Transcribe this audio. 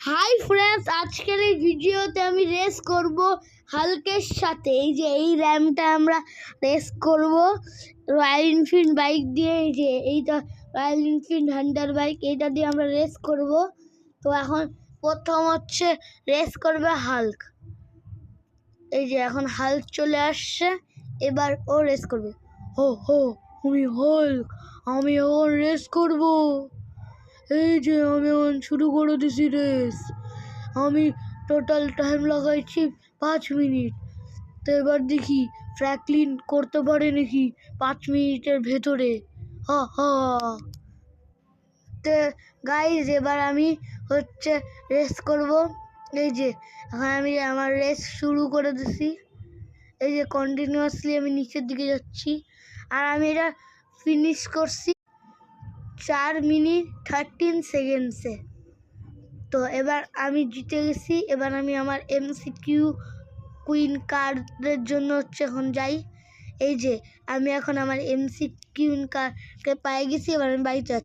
Hi friends, আজকের এই ভিডিওতে আমি রেস করব হালকের সাথে। এই যে এই র্যামটা আমরা রেস করব রয়্যাল এনফিল্ড বাইক দিয়ে। এই যে এইটা রয়্যাল এনফিল্ড হান্টার বাইক, এইটা দিয়ে আমরা রেস করব। তো এখন প্রথম হচ্ছে রেস করবে হাল্ক। এই যে এখন হাল্ক চলে আসছে, এবার ও রেস করবে। হো হো, আমি হাল্ক, আমি এখন রেস করব। এই যে আমি এখন শুরু করে দিছি রেস। আমি টোটাল টাইম লাগাইছি 5 মিনিট। তো এবার দেখি ফ্র্যাঙ্কলিন করতে পারে নাকি 5 মিনিটের ভেতরে। হা হা। তো গাইজ এবার আমি হচ্ছে রেস করব। এই যে এখন আমি আমার রেস শুরু করে দিছি। এই যে কন্টিনিউয়াসলি আমি নিচের দিকে যাচ্ছি, আর আমি এটা ফিনিশ করছি 4 মিনিট 13 সেকেন্ডসে। তো এবার আমি জিতে গেছি। এবার আমি আমার এমসিকিউ কুইন কার্ডের জন্য হচ্ছে এখন যাই। এই যে আমি এখন আমার এমসিকিউ কার্ডকে পেয়ে গেছি, এবার আমি বাড়িতে